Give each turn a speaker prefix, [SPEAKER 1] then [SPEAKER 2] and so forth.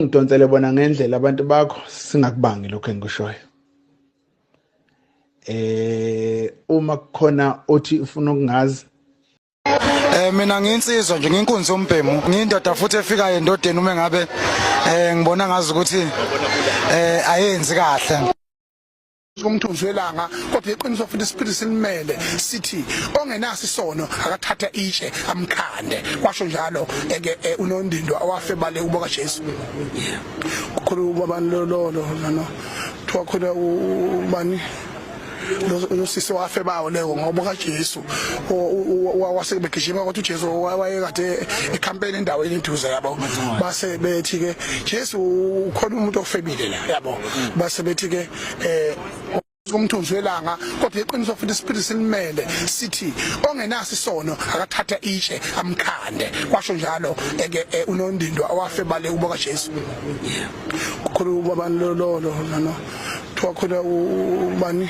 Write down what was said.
[SPEAKER 1] Ngidonsele bona ngendlela abantu bakho singakubangi lokho engikushoyo. Uma kukhona othi ufuna ukungazi
[SPEAKER 2] Mina ngiyinsizwa nje nginkunzi yombhemu ngiyindoda futhi efikayo endodeni uma ngabe ngibona ngazi ukuthi ayenzi kahle
[SPEAKER 3] kumthunzi welanga kodwa iqiniso futhi isiphili silimele sithi ongenaso isono akathatha itshe amkhande kwasho njalo unondindo awafe bale uboka Jesu kukhulu abantu lo kuthiwa khona ubani lo sisi wafe bawo leyo ngoba kaJesu wasebegijima ukuthi uJesu wayekade ecampaign endaweni eduze yabo base bethi ke Jesu ukhona umuntu ofebile la yabo base bethi ke kumthunzi welanga kodwa iqiniso futhi isiphili silimele sithi ongenaso isono akathatha itshe amkhande kwasho njalo unondindo awafe bale uboka Jesu kukhulu abantu lo kuthiwa khona ubani